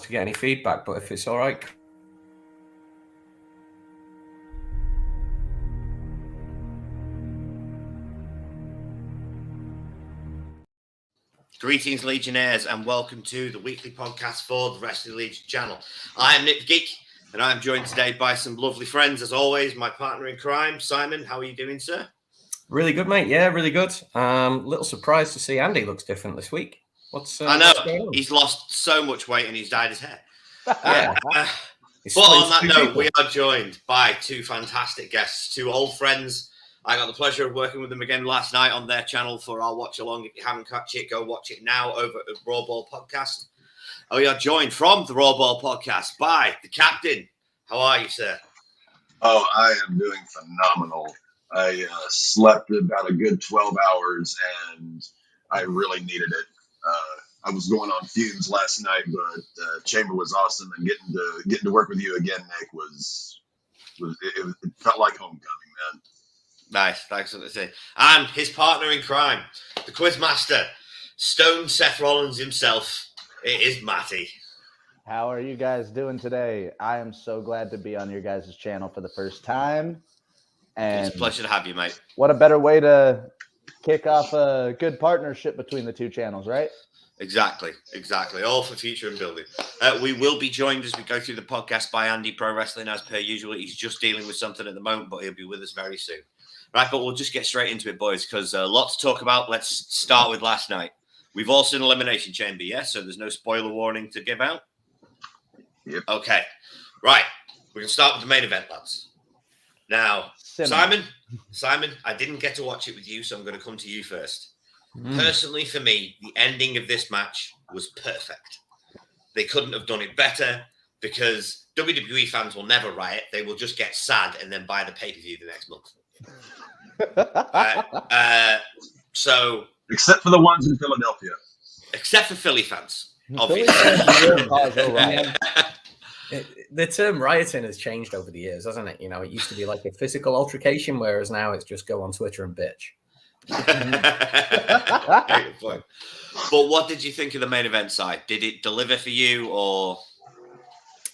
to get any feedback, but if it's all right. Greetings, Legionnaires, and welcome to the weekly podcast for the Wrestling Legion channel. I am Nick the Geek, and I'm joined today by some lovely friends, as always. My partner in crime, Simon. How are you doing, sir? Really good, mate. Yeah, really good. Little surprised to see Andy looks different this week. I know he's lost so much weight and he's dyed his hair. Yeah. But on that note, we are joined by two fantastic guests, two old friends. I got the pleasure of working with them again last night on their channel for our watch along. If you haven't catch it, go watch it now over at Raw Ball Podcast. We are joined from the Raw Ball Podcast by the captain. How are you, sir? Oh, I am doing phenomenal. I slept about a good 12 hours, and I really needed it. I was going on fumes last night, but Chamber was awesome, and getting to work with you again, Nick, it felt like homecoming, man. Nice, thanks for saying. And his partner in crime, the Quizmaster, Stone Seth Rollins himself. It is Matty. How are you guys doing today? I am so glad to be on your guys' channel for the first time. And it's a pleasure to have you, mate. What a better way to kick off a good partnership between the two channels, right? Exactly. All for future and building. We will be joined as we go through the podcast by Andy Pro Wrestling, as per usual. He's just dealing with something at the moment, but he'll be with us very soon. Right, but we'll just get straight into it, boys, because a lot to talk about. Let's start with last night. We've all seen Elimination Chamber, yes? So there's no spoiler warning to give out? Yep. Okay. Right. We can start with the main event, lads. Now, Simon, I didn't get to watch it with you, so I'm going to come to you first. Personally, for me, the ending of this match was perfect. They couldn't have done it better because WWE fans will never riot. They will just get sad and then buy the pay-per-view the next month. So, except for the ones in Philadelphia. Except for Philly fans, obviously. The term rioting has changed over the years, hasn't it? You know, it used to be like a physical altercation, whereas now it's just go on Twitter and bitch. Good point. But what did you think of the main event side? Did it deliver for you, or?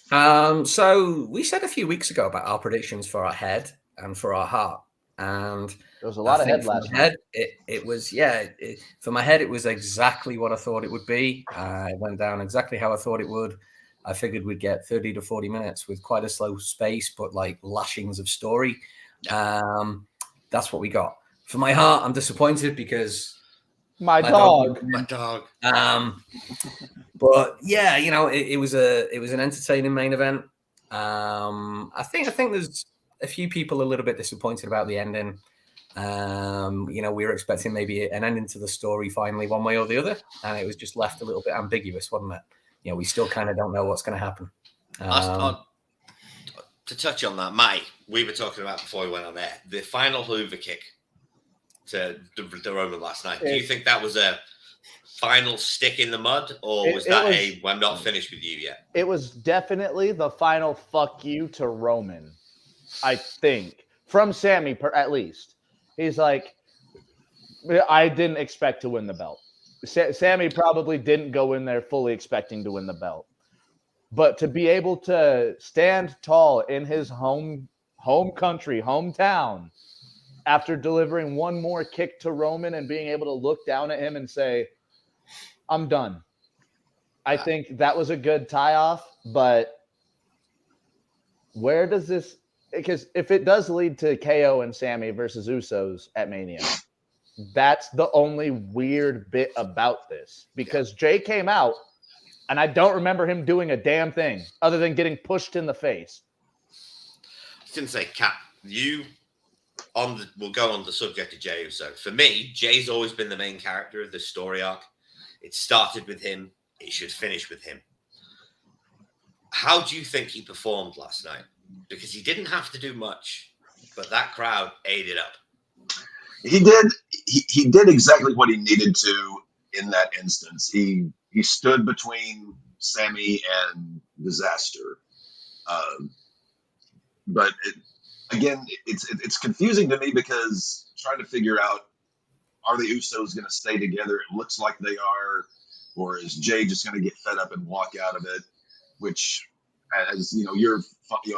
So we said a few weeks ago about our predictions for our head and for our heart, and there was a lot of head last night. It was for my head, it was exactly what I thought it would be. It went down exactly how I thought it would. I figured we'd get 30 to 40 minutes with quite a slow space, but like lashings of story. That's what we got. For my heart, I'm disappointed because my dog. But yeah, you know, it was an entertaining main event. I think there's a few people a little bit disappointed about the ending. You know, we were expecting maybe an ending to the story finally, one way or the other, and it was just left a little bit ambiguous, wasn't it? You know, we still kind of don't know what's going to happen. To touch on that, Matty, we were talking about before we went on there, the final Hoover kick to the Roman last night. Do you think that was a final stick in the mud, or was that I'm not finished with you yet? It was definitely the final fuck you to Roman, I think. From Sammy, at least. He's like, I didn't expect to win the belt. Sammy probably didn't go in there fully expecting to win the belt. But to be able to stand tall in his home country, hometown, after delivering one more kick to Roman and being able to look down at him and say, I'm done. I think that was a good tie-off, but where does this – because if it does lead to KO and Sammy versus Usos at Mania – that's the only weird bit about this, because Jay came out and I don't remember him doing a damn thing other than getting pushed in the face. I was going to say, Cap, we'll go on the subject of Jay Uso. For me, Jay's always been the main character of this story arc. It started with him. It should finish with him. How do you think he performed last night? Because he didn't have to do much, but that crowd ate it up. He did. He did exactly what he needed to in that instance. He stood between Sammy and disaster. But it's confusing to me because trying to figure out, are the Usos going to stay together? It looks like they are, or is Jay just going to get fed up and walk out of it? which, as you know, you're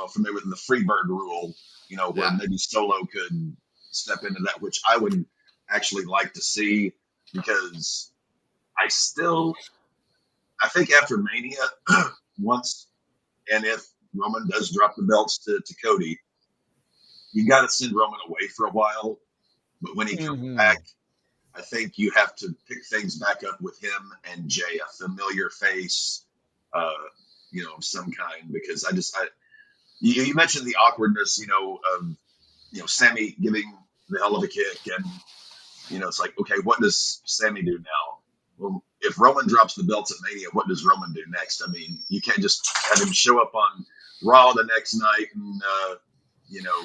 familiar with the Freebird rule, where maybe Solo could step into that, which I would actually like to see, because I think after Mania, once, and if Roman does drop the belts to Cody, you got to send Roman away for a while. But when he comes back, I think you have to pick things back up with him and Jay, a familiar face, of some kind. Because you mentioned the awkwardness, of Sammy giving the hell of a kick, and it's like, okay, what does Sammy do now? Well, if Roman drops the belts at Mania, what does Roman do next? I mean, you can't just have him show up on Raw the next night and,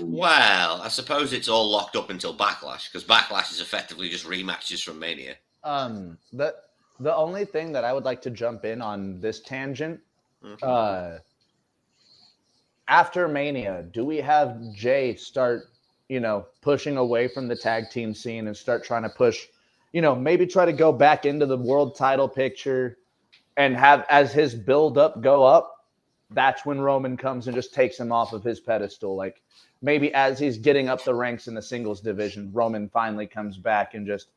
Well, I suppose it's all locked up until Backlash, because Backlash is effectively just rematches from Mania. The only thing that I would like to jump in on this tangent, after Mania, do we have Jay start, pushing away from the tag team scene and start trying to push, maybe try to go back into the world title picture, and have, as his build up go up, that's when Roman comes and just takes him off of his pedestal. Like, maybe as he's getting up the ranks in the singles division, Roman finally comes back and just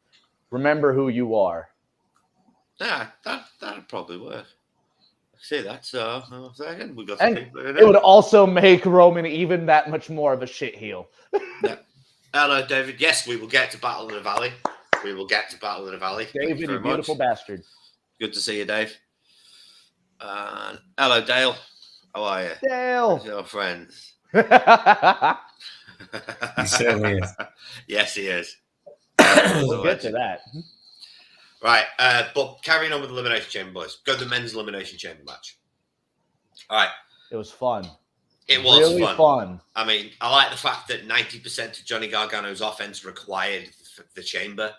remember who you are. Yeah, that'd probably work. See that? So we got. And it would also make Roman even that much more of a shitheel. Yeah. Hello, David. Yes, we will get to Battle of the Valley. David, you beautiful bastard. Good to see you, Dave. Hello, Dale. How are you? Dale. How's your friends? He certainly is. Yes, he is. We'll get to that. Right, but carrying on with the Elimination Chamber, boys. Go to the men's Elimination Chamber match. All right. It was fun. It was really fun. I mean, I like the fact that 90% of Johnny Gargano's offense required the chamber,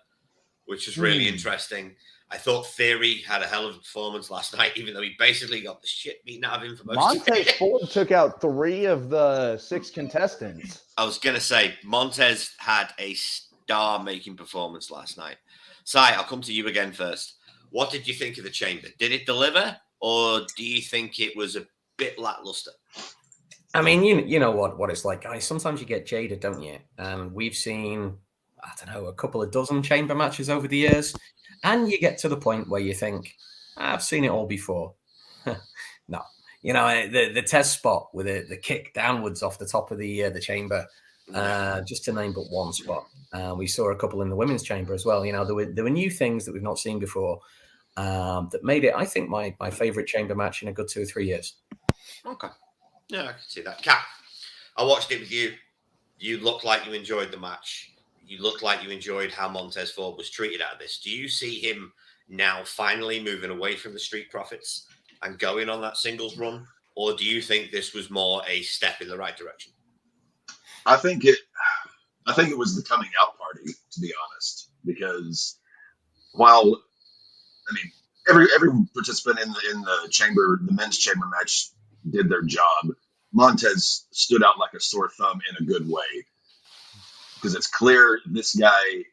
which was really interesting. I thought Theory had a hell of a performance last night, even though he basically got the shit beaten out of him for most of it. Montez Ford took out 3 of the 6 contestants. I was going to say, Montez had a star-making performance last night. Sai, I'll come to you again first. What did you think of the chamber? Did it deliver, or do you think it was a bit lackluster? I mean, you know what it's like, guys. Sometimes you get jaded, don't you? And we've seen, I don't know, a couple of dozen chamber matches over the years, and you get to the point where you think, I've seen it all before. No, the test spot with the kick downwards off the top of the chamber, just to name but one spot. We saw a couple in the women's chamber as well. There were new things that we've not seen before that made it, I think, my favorite chamber match in a good 2 or 3 years. Okay. Yeah, I can see that. Kat, I watched it with you. You looked like you enjoyed the match. You looked like you enjoyed how Montez Ford was treated out of this. Do you see him now finally moving away from the Street Profits and going on that singles run? Or do you think this was more a step in the right direction? I think it was the coming out party, to be honest, because while, I mean, every participant in the chamber, the men's chamber match, did their job, Montez stood out like a sore thumb in a good way, because it's clear this guy,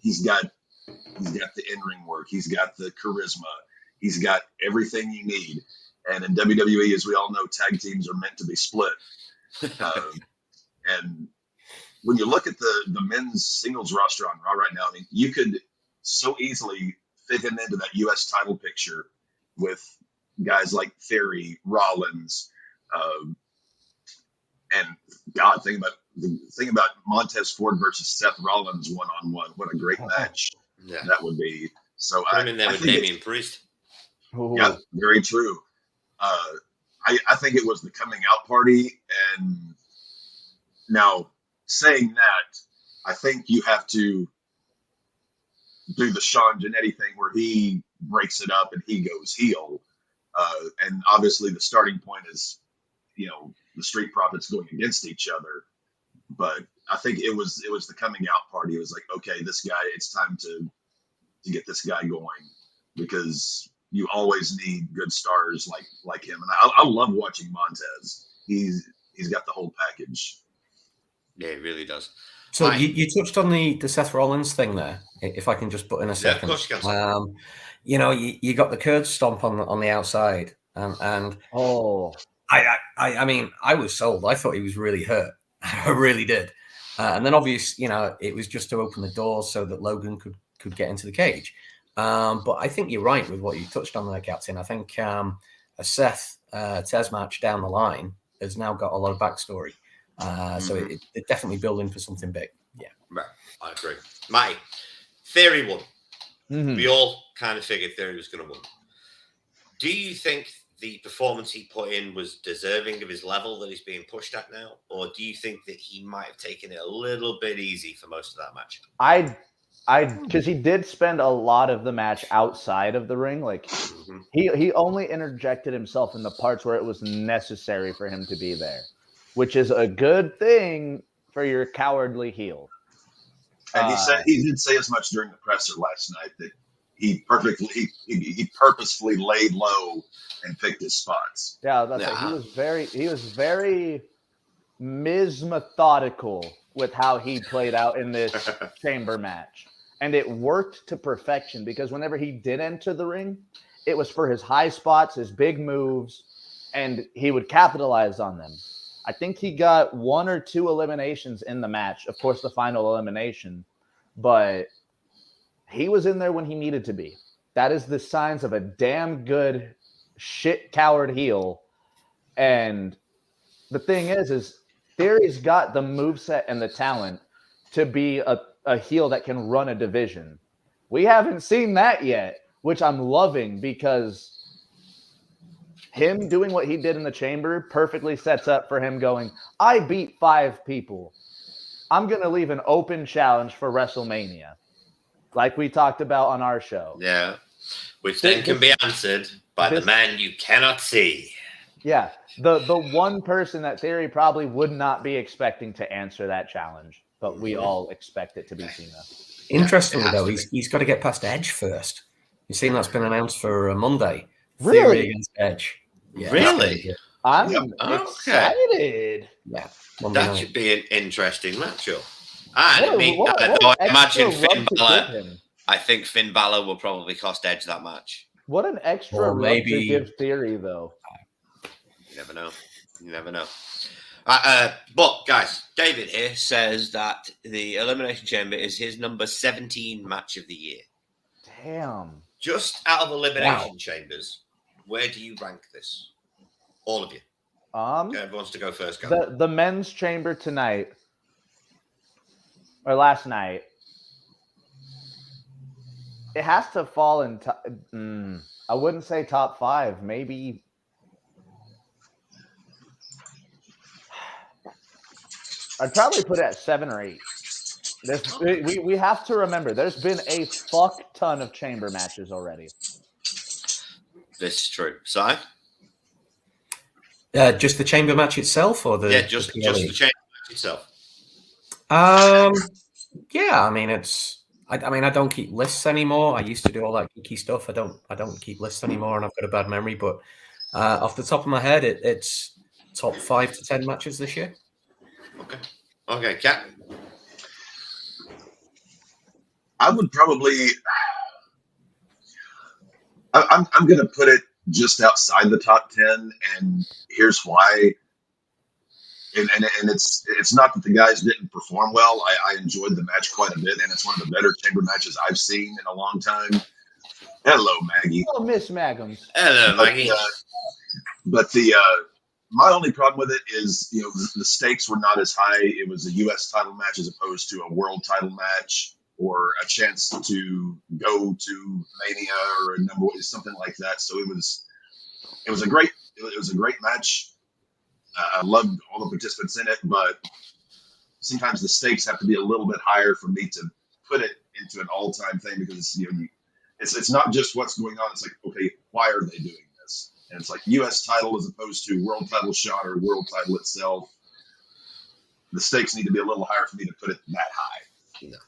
he's got the in-ring work, he's got the charisma, he's got everything you need. And in WWE, as we all know, tag teams are meant to be split. And when you look at the men's singles roster on Raw right now, I mean, you could so easily fit him into that U.S. title picture with guys like Theory, Rollins, and God, think about Montez Ford versus Seth Rollins one-on-one. What a great match that would be. So Put him in there with Damian Priest. Yeah, very true. I think it was the coming out party, and now saying that, I think you have to do the Sean Jannetty thing where he breaks it up and he goes heel. And obviously the starting point is, the Street Profits going against each other. But I think it was the coming out party. It was like, okay, this guy, it's time to get this guy going, because you always need good stars like him. And I love watching Montez. He's got the whole package. Yeah, he really does. So you touched on the Seth Rollins thing there, if I can just put in a second. Yeah, of course you can. You got the curb stomp on the outside, And Oh, I mean, I was sold. I thought he was really hurt. I really did. And then obviously, it was just to open the doors so that Logan could get into the cage. But I think you're right with what you touched on there, Captain. I think a Seth Tez match down the line has now got a lot of backstory. So it's definitely building for something big. Yeah. Right. I agree. My Theory won. mhm. We all kind of figured Theory was going to win. Do you think the performance he put in was deserving of his level that he's being pushed at now? Or do you think that he might have taken it a little bit easy for most of that match? Because he did spend a lot of the match outside of the ring. Like he only interjected himself in the parts where it was necessary for him to be there, which is a good thing for your cowardly heel. And he did say as much during the presser last night that he purposefully laid low and picked his spots. Yeah, that's right. He was very methodical with how he played out in this chamber match. And it worked to perfection because whenever he did enter the ring, it was for his high spots, his big moves, and he would capitalize on them. I think he got 1 or 2 eliminations in the match. Of course, the final elimination. But he was in there when he needed to be. That is the signs of a damn good shit coward heel. And the thing is Theory's got the moveset and the talent to be a heel that can run a division. We haven't seen that yet, which I'm loving because him doing what he did in the chamber perfectly sets up for him going, I beat 5 people. I'm going to leave an open challenge for WrestleMania, like we talked about on our show. Yeah, which then can be answered by the man you cannot see. Yeah, the one person that Theory probably would not be expecting to answer that challenge, but we all expect it to be Cena. Interestingly, though, he's got to get past Edge first. You've seen that's been announced for Monday. Really? Theory against Edge. Yeah, really? I'm excited. Yeah. That should be an interesting matchup. I imagine I think Finn Balor will probably cost Edge that match. What an extra rub to give Theory, though. You never know. But, guys, David here says that the Elimination Chamber is his number 17 match of the year. Damn. Just out of Elimination Chambers, where do you rank this? All of you. Who wants to go first? Go. The men's chamber tonight, or last night, it has to fall in I wouldn't say top 5, maybe. I'd probably put it at 7 or 8. We have to remember, there's been a fuck ton of chamber matches already. This is true. Si? Just the chamber match itself, or the just the chamber match itself. Yeah, I mean I don't keep lists anymore. I used to do all that geeky stuff. I don't keep lists anymore, and I've got a bad memory. But off the top of my head, it's top 5 to 10 matches this year. Okay, Cap. I would probably. I'm going to put it just outside the top 10, and here's why. And it's not that the guys didn't perform well. I enjoyed the match quite a bit, and it's one of the better chamber matches I've seen in a long time. Hello, Maggie. Oh, Miss Maggums. Hello, Maggie. But my only problem with it is, the stakes were not as high. It was a U.S. title match as opposed to a world title match or a chance to go to Mania or something like that. So it was a great match. I loved all the participants in it, but sometimes the stakes have to be a little bit higher for me to put it into an all-time thing because it's not just what's going on. It's like, okay, why are they doing this? And it's like U.S. title as opposed to world title shot or world title itself. The stakes need to be a little higher for me to put it that high. No.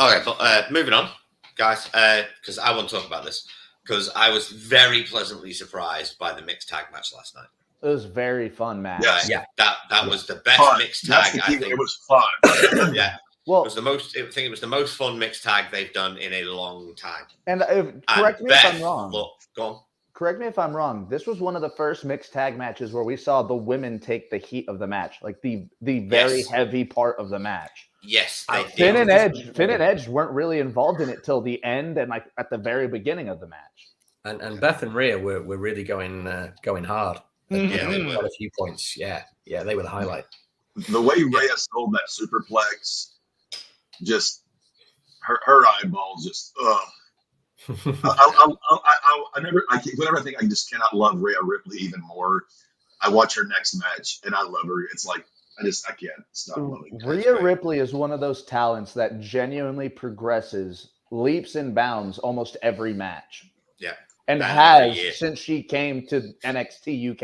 Okay, but moving on, guys, because I want to talk about this because I was very pleasantly surprised by the mixed tag match last night. It was a very fun match. Yeah. That was the best mixed tag. I think it was fun. Yeah. Well, I think it was the most fun mixed tag they've done in a long time. And correct me if I'm wrong. Go on. correct me if I'm wrong. This was one of the first mixed tag matches where we saw the women take the heat of the match, like the very heavy part of the match. Yes, Finn and Edge weren't really involved in it till the end and like at the very beginning of the match. And Beth and Rhea were really going hard. Yeah, they got a few points. Yeah, they were the highlight. The way Rhea sold that superplex, just her eyeballs, just whenever I think I just cannot love Rhea Ripley even more, I watch her next match and I love her. It's like I can't stop loving her. Rhea Ripley is one of those talents that genuinely progresses leaps and bounds almost every match. Yeah. And has since she came to NXT UK.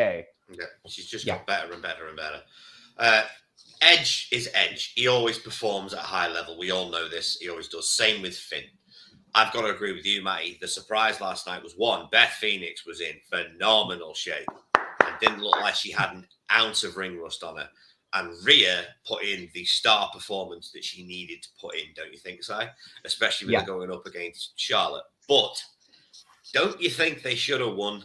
Yeah, she's just got better and better and better. Edge is Edge. He always performs at a high level. We all know this. He always does. Same with Finn. I've got to agree with you, Matty. The surprise last night was one, Beth Phoenix was in phenomenal shape and didn't look like she had an ounce of ring rust on her. And Rhea put in the star performance that she needed to put in, don't you think, Si? Especially with her going up against Charlotte. But don't you think they should have won?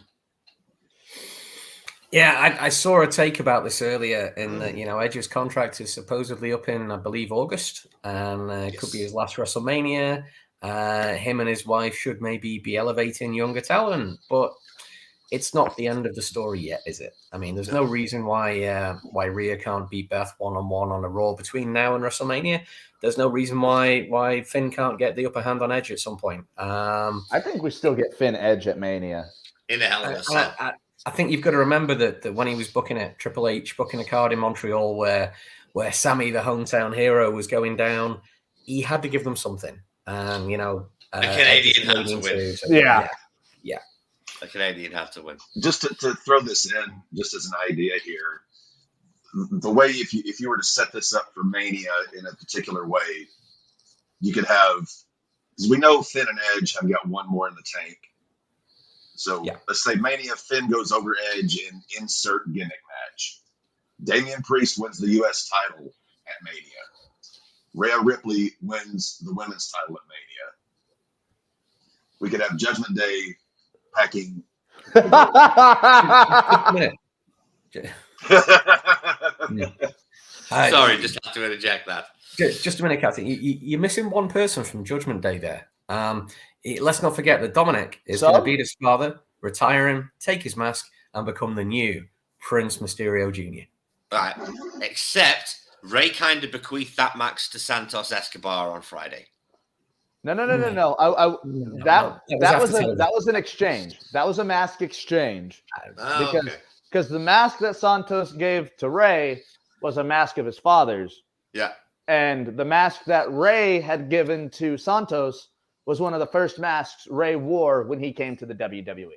Yeah, I saw a take about this earlier in that, Edge's contract is supposedly up in, I believe, August, and it could be his last WrestleMania. Him and his wife should maybe be elevating younger talent, but it's not the end of the story yet, is it? I mean, there's no reason why Rhea can't beat Beth one-on-one on a Raw between now and WrestleMania. There's no reason why Finn can't get the upper hand on Edge at some point. I think we still get Finn Edge at Mania. In a Hell in a Cell. I think you've got to remember that when he was booking it, Triple H booking a card in Montreal where Sammy, the hometown hero, was going down, he had to give them something. And, a Canadian had to win. Yeah. A Canadian had to win. Just to throw this in, just as an idea here, the way if you were to set this up for Mania in a particular way, you could have, because we know Finn and Edge have got one more in the tank. So let's say Mania, Finn goes over Edge in insert gimmick match. Damian Priest wins the U.S. title at Mania. Rhea Ripley wins the women's title at Mania. We could have Judgment Day packing. Sorry, just have to interject that. Just a minute, Cathy. You're missing one person from Judgment Day there. Let's not forget that Dominic is going to beat his father, retire him, take his mask, and become the new Prince Mysterio Jr. Right. Except Ray kind of bequeathed that mask to Santos Escobar on Friday. No. That was an exchange. That was a mask exchange. Because the mask that Santos gave to Ray was a mask of his father's. Yeah. And the mask that Ray had given to Santos was one of the first masks Ray wore when he came to the WWE.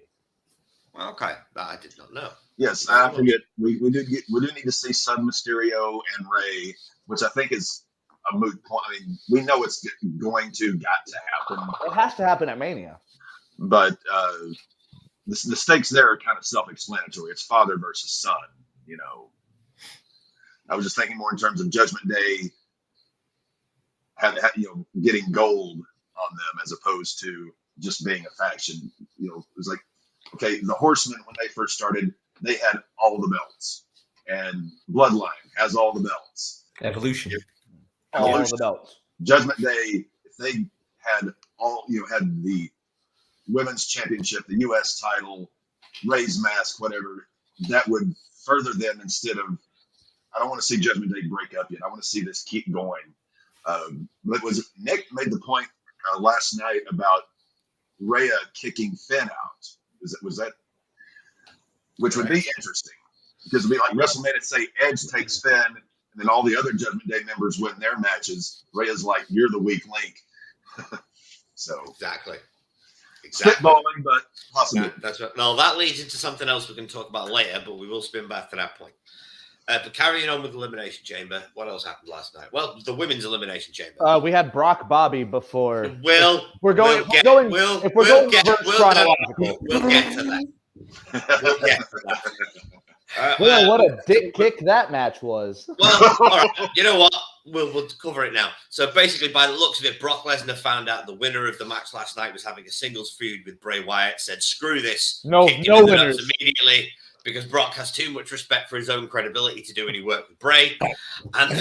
Okay, that I did not know. Yes, I forget. We do need to see Sub Mysterio and Ray, which I think is a moot point. I mean, we know it's got to happen. It has to happen at Mania. But the stakes there are kind of self-explanatory. It's father versus son. I was just thinking more in terms of Judgment Day, getting gold on them as opposed to just being a faction. It was like, okay, the Horsemen, when they first started, they had all the belts, and Bloodline has all the belts. Evolution. All the belts. Judgment Day, if they had had the women's championship, the U.S. title, Ray's mask, whatever, that would further them instead of, I don't want to see Judgment Day break up yet. I want to see this keep going. But Nick made the point last night about Rhea kicking Finn out. Was that? Which would be interesting because it'd be like WrestleMania. Say Edge takes Finn, and then all the other Judgment Day members win their matches. Rhea's like, "You're the weak link." So exactly. Spitballing, but possibly. Yeah, that's right. No, that leads into something else we can talk about later, but we will spin back to that point. But carrying on with the Elimination Chamber, what else happened last night? Well, the Women's Elimination Chamber. We had Brock Bobby before. We'll get to that. We'll get to that. What a dick kick that match was. Well, all right. You know what? we'll cover it now. So basically, by the looks of it, Brock Lesnar found out the winner of the match last night was having a singles feud with Bray Wyatt. Said, "Screw this!" No winners immediately because Brock has too much respect for his own credibility to do any work with Bray, and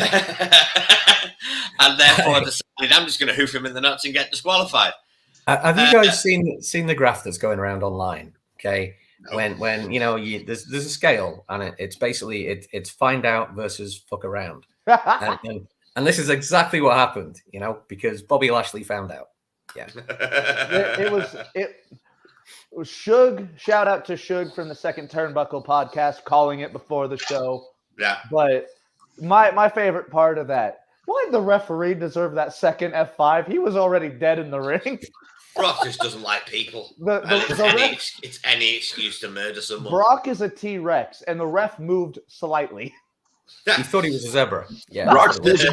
and therefore decided, "I'm just going to hoof him in the nuts and get disqualified." Have you guys seen the graph that's going around online? Okay. No. When there's a scale, and it's basically it's find out versus fuck around, and this is exactly what happened, because Bobby Lashley found out. Yeah, it was Suge. Shout out to Suge from the Second Turnbuckle podcast, calling it before the show. Yeah, but my favorite part of that, why did the referee deserve that second F5? He was already dead in the ring. Brock just doesn't like people. It's any excuse to murder someone. Brock is a T-Rex, and the ref moved slightly. He thought he was a zebra. Yeah, Brock's based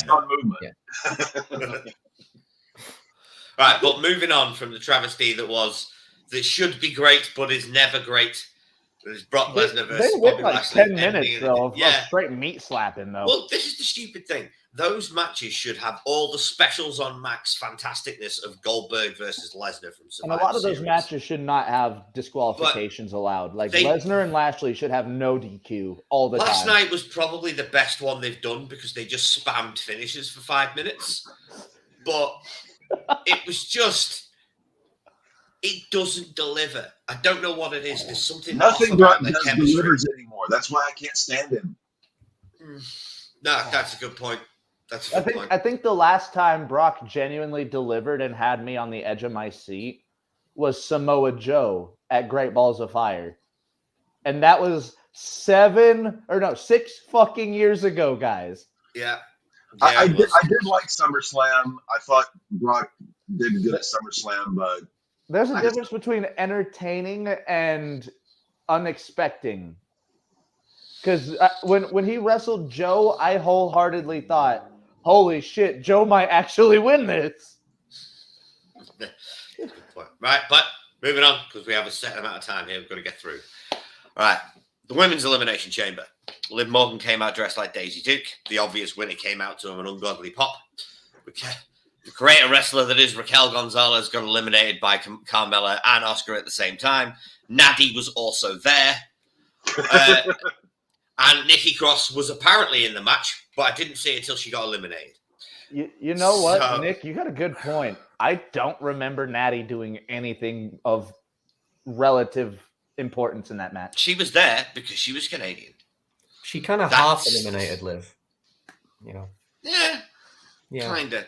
on movement. Yeah. Right, but moving on from the travesty that should be great, but is never great. There's Brock Lesnar versus Bobby Lashley. 10 minutes, though, of straight meat slapping, though. Well, this is the stupid thing. Those matches should have all the specials on Max fantasticness of Goldberg versus Lesnar from Survivor And a lot of those Series. matches should not have disqualifications allowed. Like, Lesnar and Lashley should have no DQ all the time. Last night was probably the best one they've done because they just spammed finishes for 5 minutes. But it was just... It doesn't deliver. I don't know what it is. There's something. Nothing Brock does delivers anymore. That's why I can't stand him. No, that's a good point. I think the last time Brock genuinely delivered and had me on the edge of my seat was Samoa Joe at Great Balls of Fire. And that was 6 fucking years ago, guys. Yeah. I did like SummerSlam. I thought Brock did good at SummerSlam, but there's a difference between entertaining and unexpected. Because when he wrestled Joe, I wholeheartedly thought, holy shit, Joe might actually win this. Right, but moving on, because we have a set amount of time here we've got to get through. All right, the Women's Elimination Chamber. Liv Morgan came out dressed like Daisy Duke. The obvious winner came out to an ungodly pop. The great wrestler that is Raquel Gonzalez got eliminated by Carmella and Asuka at the same time. Natty was also there. And Nikki Cross was apparently in the match, but I didn't see it until she got eliminated. You know what, Nick? You got a good point. I don't remember Natty doing anything of relative importance in that match. She was there because she was Canadian. She kind of half eliminated Liv. Yeah. Kind of.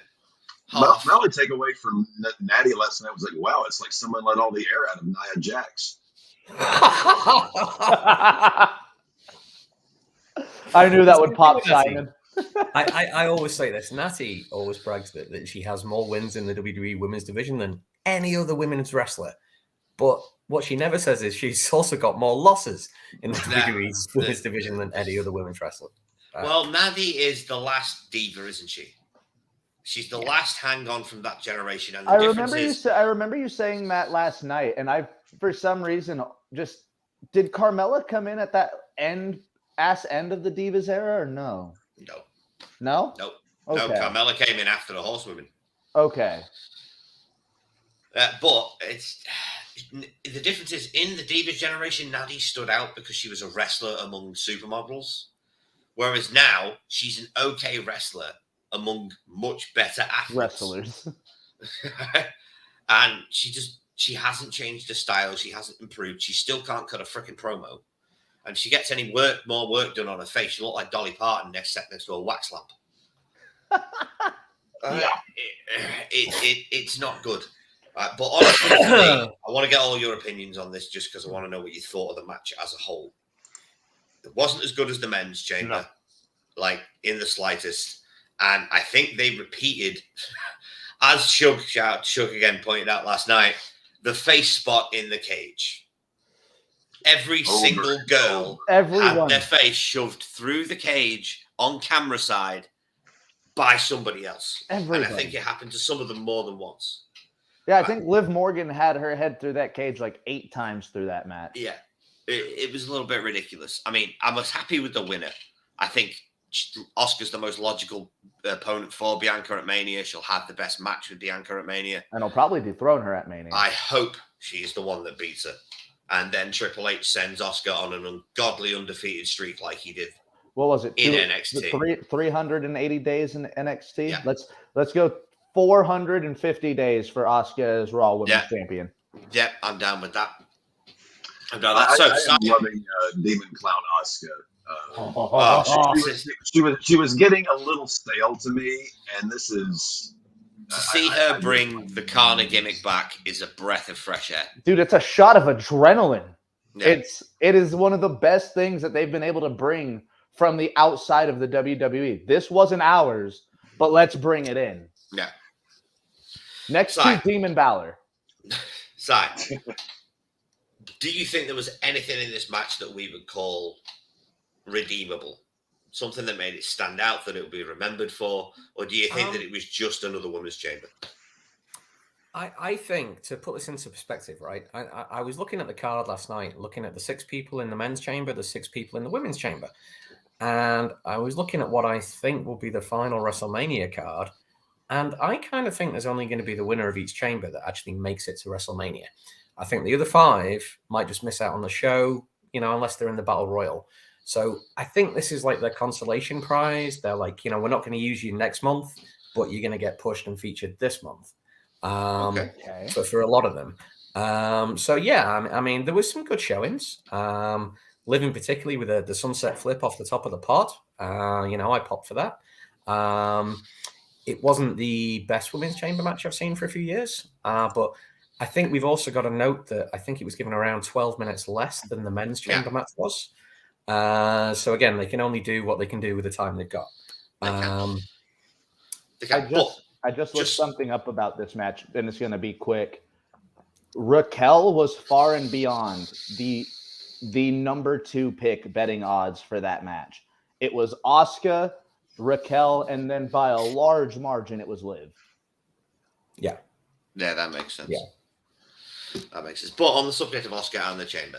My only takeaway from Natty last night was like, wow, it's like someone let all the air out of Nia Jax. I knew that would pop, Simon. I always say this. Natty always brags that she has more wins in the WWE women's division than any other women's wrestler. But what she never says is she's also got more losses in the WWE women's division than any other women's wrestler. Well, Natty is the last diva, isn't she? She's the last hang-on from that generation. And I remember you saying that last night, and I, for some reason, just did Carmella come in at that end of the Divas era, or no? No. Nope. Okay. No, Carmella came in after the Horsewomen. Okay. But the difference is in the Divas generation, Natty stood out because she was a wrestler among supermodels, whereas now she's an okay wrestler among much better athletes. Wrestlers. And she hasn't changed her style. She hasn't improved. She still can't cut a freaking promo. And she gets any more work done on her face, she'll look like Dolly Parton next to a wax lamp. It's not good. But honestly, for me, I want to get all your opinions on this just because I want to know what you thought of the match as a whole. It wasn't as good as the men's chamber, like in the slightest. And I think they repeated, as Shug again pointed out last night, the face spot in the cage. Every single girl had their face shoved through the cage on camera side by somebody else. Everybody. And I think it happened to some of them more than once. Yeah, I think Liv Morgan had her head through that cage like 8 times through that match. Yeah, it was a little bit ridiculous. I mean, I was happy with the winner. I think Asuka's the most logical opponent for Bianca at Mania. She'll have the best match with Bianca at Mania. And he'll probably dethrone her at Mania. I hope she's the one that beats her. And then Triple H sends Asuka on an ungodly undefeated streak like he did. What was it? In NXT. 380 days in NXT? Yeah. Let's go 450 days for Asuka as Raw Women's Champion. Yep, I'm down with that. I'm down with that. I'm loving Demon Clown Asuka. She was getting a little stale to me, and this is to see her bring the Kana gimmick back is a breath of fresh air. Dude, it's a shot of adrenaline. Yeah. It is one of the best things that they've been able to bring from the outside of the WWE. This wasn't ours, but let's bring it in. Yeah. Next to Demon Balor. Si, do you think there was anything in this match that we would call redeemable? Something that made it stand out, that it would be remembered for? Or do you think that it was just another women's chamber? I think, to put this into perspective, right, I was looking at the card last night, looking at the 6 people in the men's chamber, the 6 people in the women's chamber. And I was looking at what I think will be the final WrestleMania card. And I kind of think there's only going to be the winner of each chamber that actually makes it to WrestleMania. I think the other 5 might just miss out on the show, unless they're in the Battle Royal. So I think this is like their consolation prize. They're like, we're not going to use you next month, but you're going to get pushed and featured this month. But for a lot of them. I mean, there was some good showings. Living particularly with the sunset flip off the top of the pod. I popped for that. It wasn't the best women's chamber match I've seen for a few years, but I think we've also got to note that I think it was given around 12 minutes less than the men's chamber match was. So again, they can only do what they can do with the time they've got. I just looked something up about this match, and it's going to be quick. Raquel was far and beyond the number 2 pick betting odds for that match. It was Asuka, Raquel, and then by a large margin, it was Liv. Yeah, that makes sense. Yeah, that makes sense. But on the subject of Asuka and the chamber,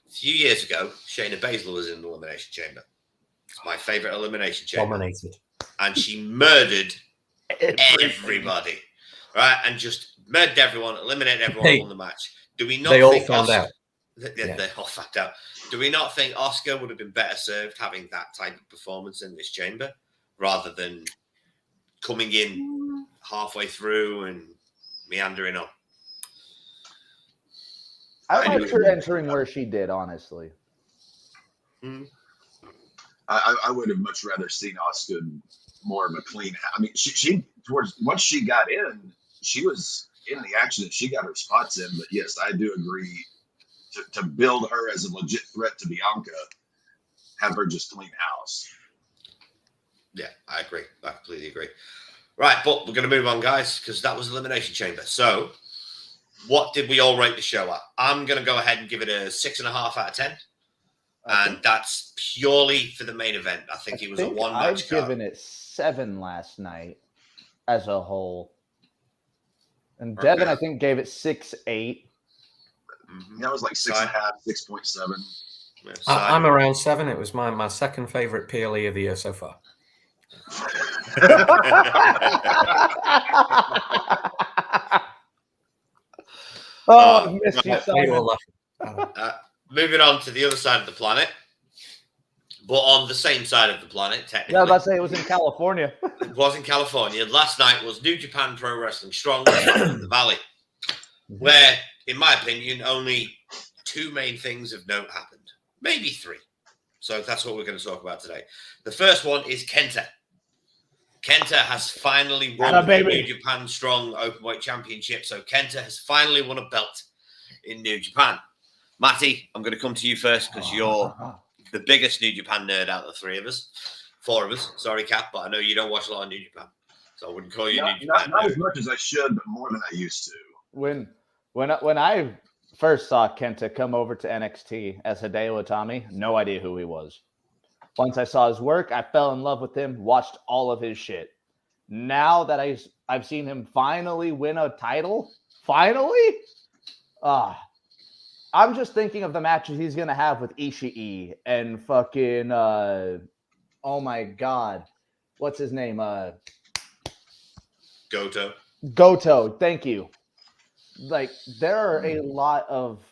a few years ago, Shayna Baszler was in the Elimination Chamber. It's my favorite Elimination Chamber. Dominated. And she murdered everybody, right? And just murdered everyone, eliminated everyone on the match. Do we not? They all found out. They all found out. Do we not think Asuka would have been better served having that type of performance in this chamber rather than coming in halfway through and meandering on? I like her entering where she did, honestly. I would have much rather seen Asuka more of a clean. I mean, she towards once she got in, she was in the action and she got her spots in. But yes, I do agree to build her as a legit threat to Bianca, have her just clean house. Yeah, I agree. I completely agree. Right, but we're going to move on, guys, because that was Elimination Chamber. So, what did we all rate the show at? I'm going to go ahead and give it a 6.5 out of 10. And that's purely for the main event. I think it was a 1-match card. I've given it 7 last night as a whole. And Devin, I think, gave it 6.8. That was like 6.5, 6.7. I'm around 7. It was my second favorite PLE of the year so far. I missed you, Simon. Moving on to the other side of the planet, but on the same side of the planet, technically. Yeah, I was about to say it was in California. It was in California. Last night was New Japan Pro Wrestling Strong in the Valley, where, in my opinion, only 2 main things of note happened. Maybe 3. So that's what we're going to talk about today. The first one is Kenta. Kenta has finally won the New Japan Strong Openweight Championship. So Kenta has finally won a belt in New Japan. Matty, I'm going to come to you first because you're the biggest New Japan nerd out of the 3 of us. 4 of us. Sorry, Cap, but I know you don't watch a lot of New Japan. So I wouldn't call you New Japan not as much as I should, but more than I used to. When I first saw Kenta come over to NXT as Hideo Itami, no idea who he was. Once I saw his work, I fell in love with him, watched all of his shit. Now that I've seen him finally win a title, I'm just thinking of the matches he's going to have with Ishii and fucking oh my God, what's his name? Goto. Thank you. Like, there are a lot of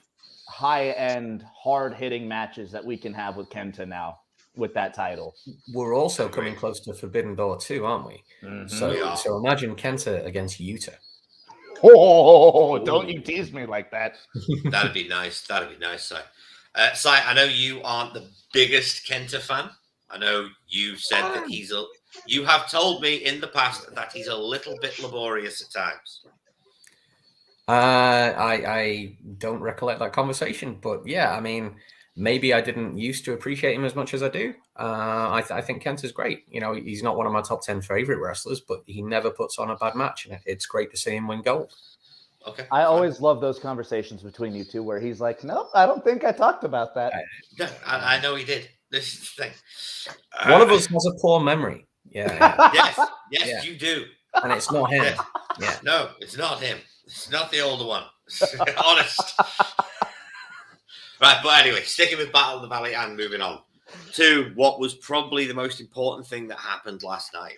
high-end, hard-hitting matches that we can have with Kenta now with that title. We're also coming close to Forbidden Door too, aren't we? Mm-hmm. So imagine Kenta against Yuta. Oh, don't you tease me like that. That'd be nice. That'd be nice, Si. Si, I know you aren't the biggest Kenta fan. I know you said that you have told me in the past that he's a little bit laborious at times. I don't recollect that conversation, but yeah, I mean, maybe I didn't used to appreciate him as much as I do. I think Kenta's great. You know, he's not one of my top 10 favorite wrestlers, but he never puts on a bad match, and it's great to see him win gold. Okay. I always love those conversations between you two where he's like, nope, I don't think I talked about that. I know he did. This is the thing. One of us has a poor memory. Yeah. Yes, you do. And it's not him. Yes. Yeah. No, it's not him. It's not the older one. Honest. Right, but anyway, sticking with Battle of the Valley and moving on to what was probably the most important thing that happened last night.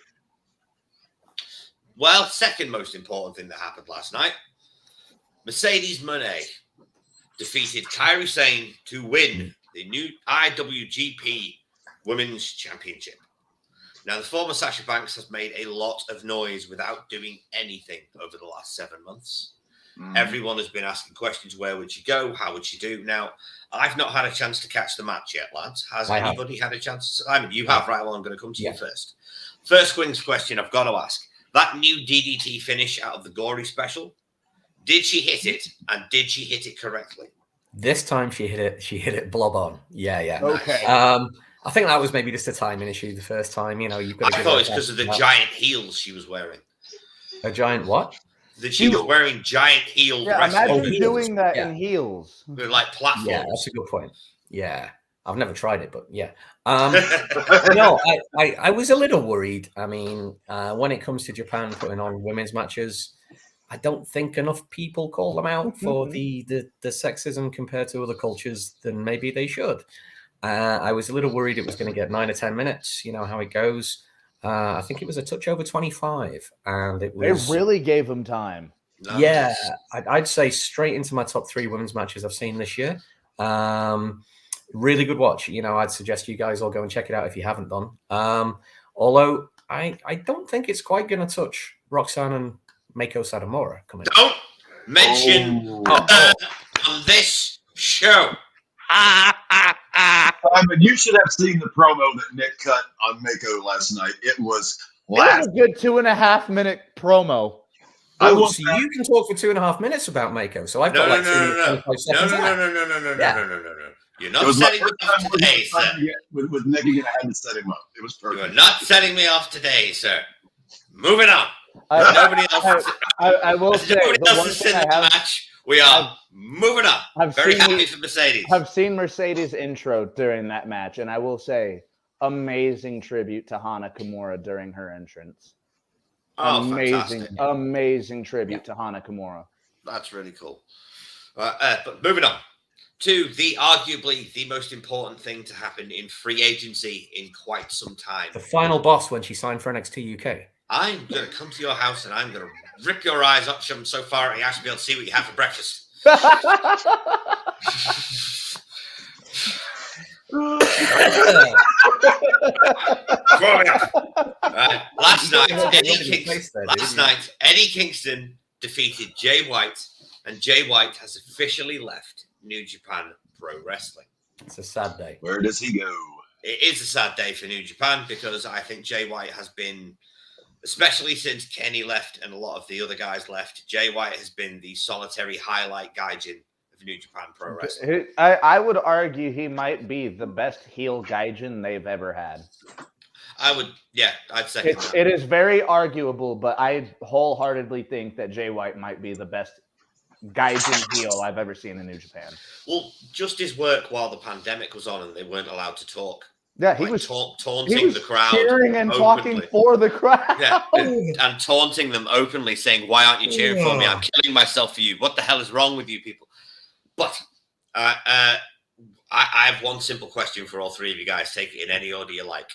Well, second most important thing that happened last night. Mercedes Moné defeated Kairi Sane to win the new IWGP Women's Championship. Now, the former Sasha Banks has made a lot of noise without doing anything over the last 7 months. Everyone has been asking questions. Where would she go? How would she do? Now, I've not had a chance to catch the match yet, lads. Has anybody had a chance? Simon, you have. Right, well, I'm going to come to you first. First question I've got to ask. That new DDT finish out of the Gory special, did she hit it? And did she hit it correctly? This time she hit it blob on. Yeah. Okay. I think that was maybe just a timing issue the first time. You know, you've got to I thought it's because of the giant heels she was wearing. A giant what? That she was wearing giant heel dresses. Imagine doing that in heels. They're like platforms. Yeah, that's a good point. Yeah. I've never tried it, but yeah. No, I was a little worried. I mean, when it comes to Japan putting on women's matches, I don't think enough people call them out for the sexism compared to other cultures than maybe they should. I was a little worried it was going to get 9 or 10 minutes. You know how it goes. I think it was a touch over 25, and it was. They really gave him time. Yeah, I'd say straight into my top 3 women's matches I've seen this year. Really good watch. You know, I'd suggest you guys all go and check it out if you haven't done. Although I don't think it's quite going to touch Roxanne and Meiko Satomura coming. Don't mention on this show. Simon, you should have seen the promo that Nick cut on Mako last night. It was a good 2.5 minute promo. So you can talk for 2.5 minutes about Mako. So I've got No. You're not setting me off today, sir. With Nick again, I had to set him up. It was perfect. You're not setting me off today, sir. Moving on. Nobody else. I will say nobody else has seen the match. We are moving on. Very happy for Mercedes. I've seen Mercedes' intro during that match, and I will say, amazing tribute to Hana Kimura during her entrance. Amazing tribute to Hana Kimura. That's really cool. But moving on to arguably the most important thing to happen in free agency in quite some time. The final boss when she signed for NXT UK. I'm going to come to your house and I'm going to rip your eyes up so far you have to be able to see what you have for breakfast. Last night, Eddie Kingston defeated Jay White, and Jay White has officially left New Japan Pro Wrestling. It's a sad day. Where does he go? It is a sad day for New Japan because I think Jay White has been, especially since Kenny left and a lot of the other guys left, Jay White has been the solitary highlight gaijin of New Japan Pro Wrestling. I would argue he might be the best heel gaijin they've ever had. I'd second that. It is very arguable, but I wholeheartedly think that Jay White might be the best gaijin heel I've ever seen in New Japan. Well, just his work while the pandemic was on and they weren't allowed to talk. Yeah, he was taunting the crowd, cheering and openly. talking for the crowd. Yeah, and taunting them openly, saying, "Why aren't you cheering for me? I'm killing myself for you. What the hell is wrong with you people?" But I have one simple question for all three of you guys. Take it in any order you like.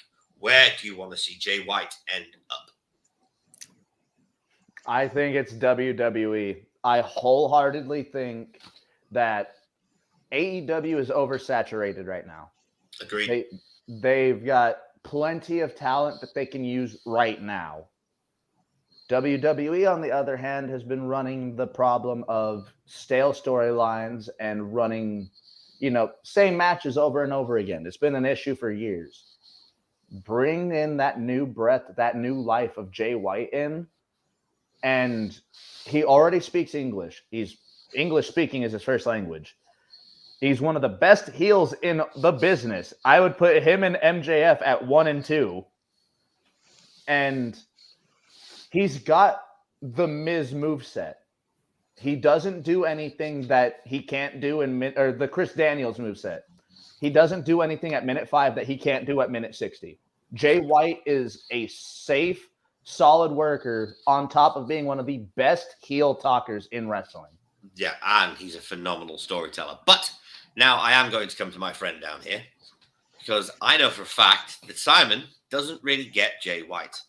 Where do you want to see Jay White end up? I think it's WWE. I wholeheartedly think that AEW is oversaturated right now. Agreed. They've got plenty of talent that they can use right now. WWE, on the other hand, has been running the problem of stale storylines and running, same matches over and over again. It's been an issue for years. Bring in that new breath, that new life of Jay White in, and he already speaks English. English speaking is his first language. He's one of the best heels in the business. I would put him and MJF at 1 and 2. And he's got the Miz moveset. He doesn't do anything that he can't do or the Chris Daniels moveset. He doesn't do anything at minute 5 that he can't do at minute 60. Jay White is a safe, solid worker on top of being one of the best heel talkers in wrestling. Yeah, and he's a phenomenal storyteller. But now I am going to come to my friend down here because I know for a fact that Simon doesn't really get Jay White.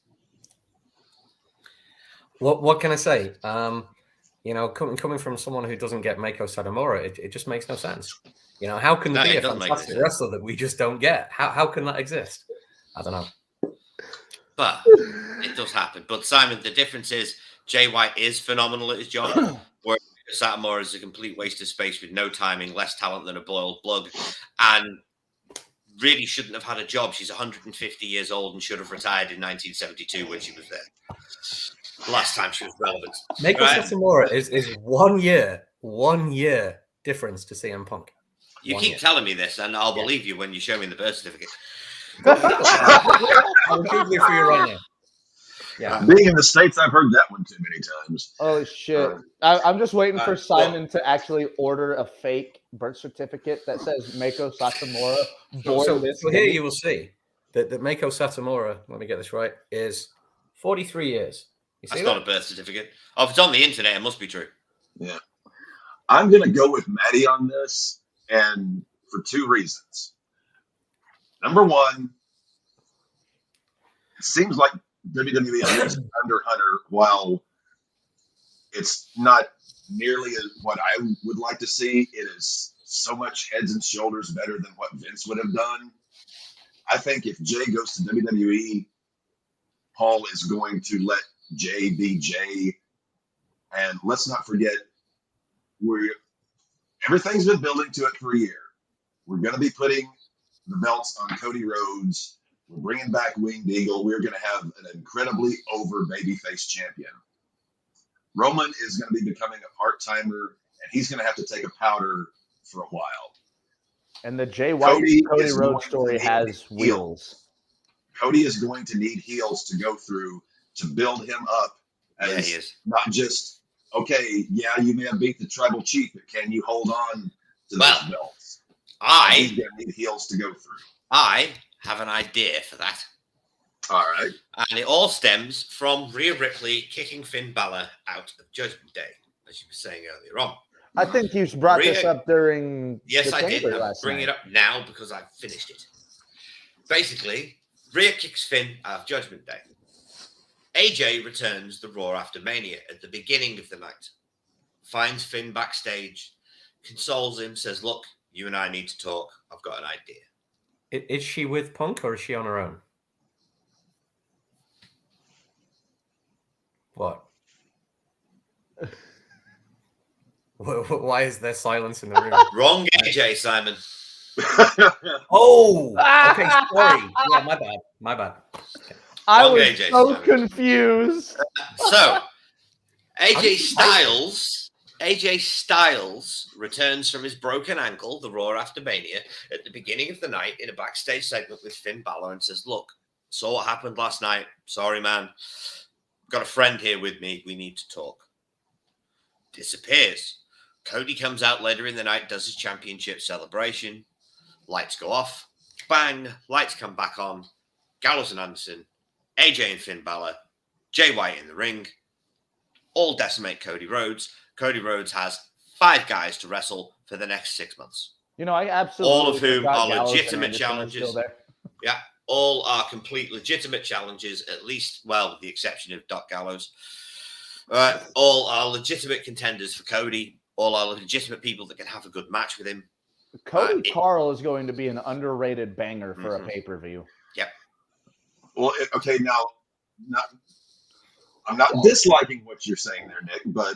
What can I say? Coming from someone who doesn't get Meiko Satomura, it just makes no sense. How can there be a fantastic wrestler that we just don't get? How can that exist? I don't know. But it does happen. But Simon, the difference is Jay White is phenomenal at his job, whereas Satomura is a complete waste of space with no timing, less talent than a boiled plug, and really shouldn't have had a job. She's 150 years old and should have retired in 1972 when she was there. Last time she was relevant. Meiko Satomura is 1 year difference to CM Punk. You keep telling me this, and I'll believe you when you show me the birth certificate. I'll Google it for you right now. Yeah. Being in the States, I've heard that one too many times. Oh, shit. I'm just waiting for Simon to actually order a fake birth certificate that says Meiko Satomura. So here you will see that Meiko Satomura, let me get this right, is 43 years. You see That's not a birth certificate. Oh, if it's on the internet, it must be true. Yeah. I'm going to go with Maddie on this, and for 2 reasons. Number one, it seems like WWE is under Hunter, while it's not nearly what I would like to see. It is so much heads and shoulders better than what Vince would have done. I think if Jay goes to WWE, Paul is going to let Jay be Jay. And let's not forget, everything's been building to it for a year. We're going to be putting the belts on Cody Rhodes. We're bringing back Winged Eagle. We're going to have an incredibly over babyface champion. Roman is going to be becoming a part-timer, and he's going to have to take a powder for a while. And the Jay White Cody Rhodes story has wheels. Cody is going to need heels to go through to build him up as not just, okay, yeah, you may have beat the tribal chief, but can you hold on to those belts? He's going to need heels to go through. I have an idea for that. All right. And it all stems from Rhea Ripley kicking Finn Balor out of Judgment Day, as you were saying earlier on. I think you brought this up during. Yes, I did. I'm bringing it up now because I've finished it. Basically, Rhea kicks Finn out of Judgment Day. AJ returns the Raw after Mania at the beginning of the night, finds Finn backstage, consoles him, says, "Look, you and I need to talk. I've got an idea." Is she with Punk or is she on her own? What? Why is there silence in the room? Wrong AJ, Simon. Oh, okay, sorry. Yeah, my bad. Okay. I was so confused. So, AJ Styles returns from his broken ankle, the Raw after Mania, at the beginning of the night in a backstage segment with Finn Balor and says, "Look, saw what happened last night. Sorry, man. Got a friend here with me. We need to talk." Disappears. Cody comes out later in the night, does his championship celebration. Lights go off. Bang. Lights come back on. Gallows and Anderson, AJ and Finn Balor, Jay White in the ring. All decimate Cody Rhodes. Cody Rhodes has 5 guys to wrestle for the next 6 months. I absolutely. All of whom are legitimate challenges. Yeah. all are complete legitimate challenges, at least, well, with the exception of Doc Gallows. All are legitimate contenders for Cody. All are legitimate people that can have a good match with him. Cody Carl is going to be an underrated banger for a pay-per-view. Yep. Well, okay, now, I'm not disliking what you're saying there, Nick, but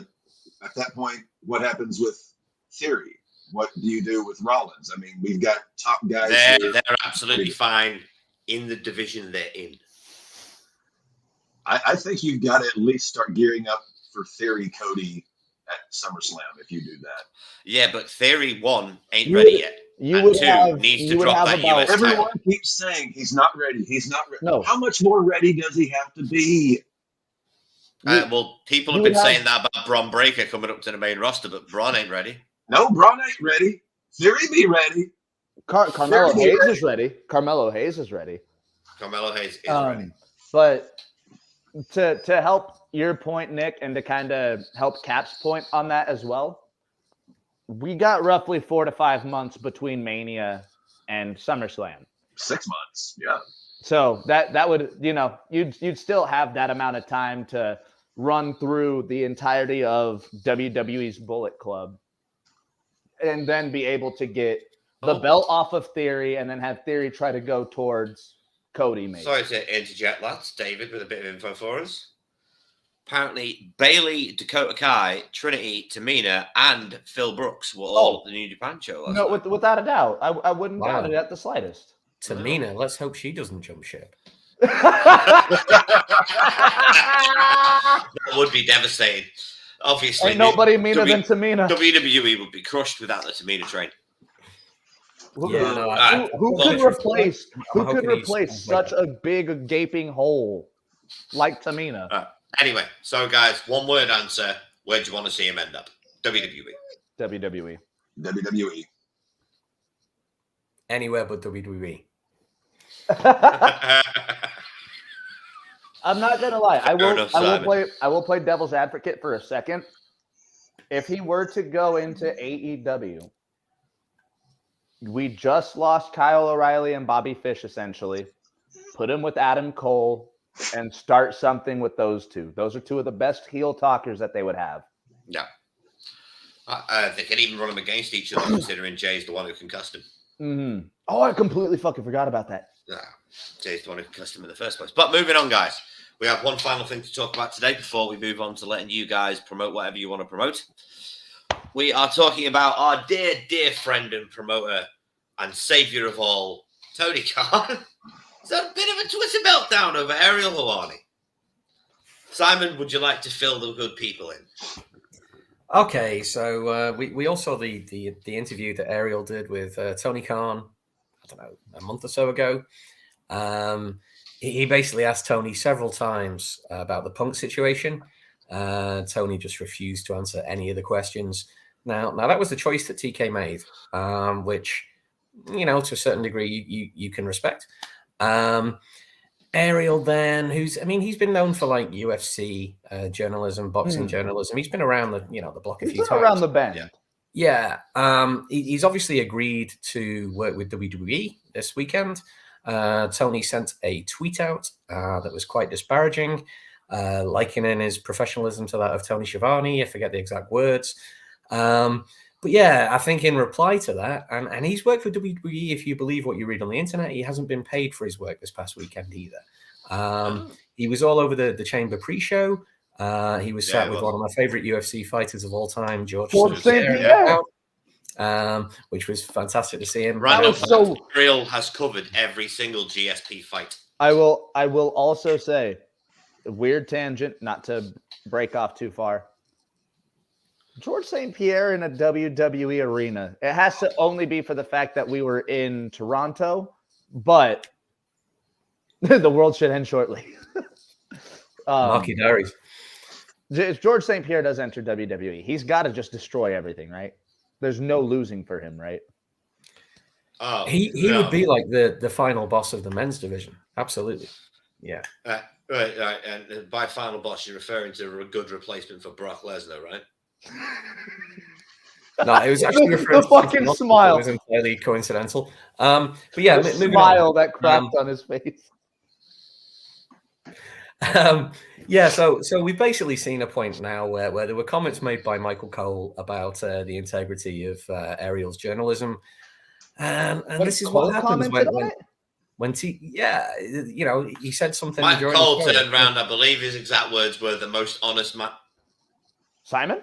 at that point, what happens with Theory? What do you do with Rollins? I mean, we've got top guys. They're absolutely fine in the division they're in. I think you've got to at least start gearing up for Theory Cody at SummerSlam if you do that. Yeah, but Theory 1 ain't ready yet. And 2 needs to drop that US title. Everyone keeps saying he's not ready. He's not ready. No. How much more ready does he have to be? Well, people have been saying that about Braun Breaker coming up to the main roster, but Braun ain't ready. No, Braun ain't ready. Theory be ready. Carmelo Hayes is ready. Carmelo Hayes is ready. Carmelo Hayes is ready. But to help your point, Nick, and to kind of help Cap's point on that as well, we got roughly 4 to 5 months between Mania and SummerSlam. 6 months, yeah. So that would, you'd still have that amount of time to run through the entirety of WWE's Bullet Club and then be able to get the belt off of Theory and then have Theory try to go towards Cody, maybe. Sorry to interject, lads. David with a bit of info for us. Apparently, Bailey, Dakota Kai, Trinity, Tamina, and Phil Brooks were all at the New Japan show last night. Without a doubt. I wouldn't doubt it at the slightest. Tamina, let's hope she doesn't jump ship. That would be devastating. Obviously, ain't nobody meaner than Tamina. WWE would be crushed without the Tamina train. Yeah, who could replace such a big gaping hole like Tamina? Anyway, so guys, one word answer. Where do you want to see him end up? WWE. WWE. WWE. Anywhere but WWE. I'm not gonna lie. I will play devil's advocate for a second. If he were to go into AEW, we just lost Kyle O'Reilly and Bobby Fish essentially. Put him with Adam Cole and start something with those two. Those are two of the best heel talkers that they would have. Yeah. They can even run them against each other, considering Jay's the one who concussed him. Mm-hmm. Oh, I completely fucking forgot about that. Yeah, Jay's the one who concussed him in the first place. But moving on, guys. We have one final thing to talk about today before we move on to letting you guys promote whatever you want to promote. We are talking about our dear, dear friend and promoter and savior of all, Tony Khan. It's a bit of a Twitter meltdown over Ariel Helwani. Simon, would you like to fill the good people in? Okay, so we all saw the interview that Ariel did with Tony Khan, I don't know, a month or so ago. He basically asked Tony several times about the Punk situation. Tony just refused to answer any of the questions. Now that was the choice that TK made, which, to a certain degree, you can respect. Ariel then, he's been known for like UFC journalism, boxing journalism. He's been around the block a few times. Around the bend. Yeah. He's obviously agreed to work with WWE this weekend. Tony sent a tweet out that was quite disparaging, likening his professionalism to that of Tony Schiavone. I forget the exact words. But yeah, I think in reply to that, and he's worked for WWE, if you believe what you read on the internet, he hasn't been paid for his work this past weekend either. He was all over the Chamber pre-show. He was sat with one of my favorite UFC fighters of all time, George St. Pierre, which was fantastic to see him. Ariel has covered every single GSP fight. I will also say, weird tangent, not to break off too far. George St. Pierre in a WWE arena. It has to only be for the fact that we were in Toronto, but the world should end shortly. Marky diaries. If George St. Pierre does enter WWE, he's got to just destroy everything, right? There's no losing for him, right? Oh, he would be like the final boss of the men's division. Absolutely. Yeah. Right. And by final boss, you're referring to a good replacement for Brock Lesnar, right? No, it was actually the fucking smile. It was entirely coincidental. But yeah, the smile that cracked on his face. Yeah, so we've basically seen a point now where there were comments made by Michael Cole about the integrity of Ariel's journalism, and this is Cole what happens when he said something. Michael Cole turned around. I believe his exact words were, "The most honest man." Simon,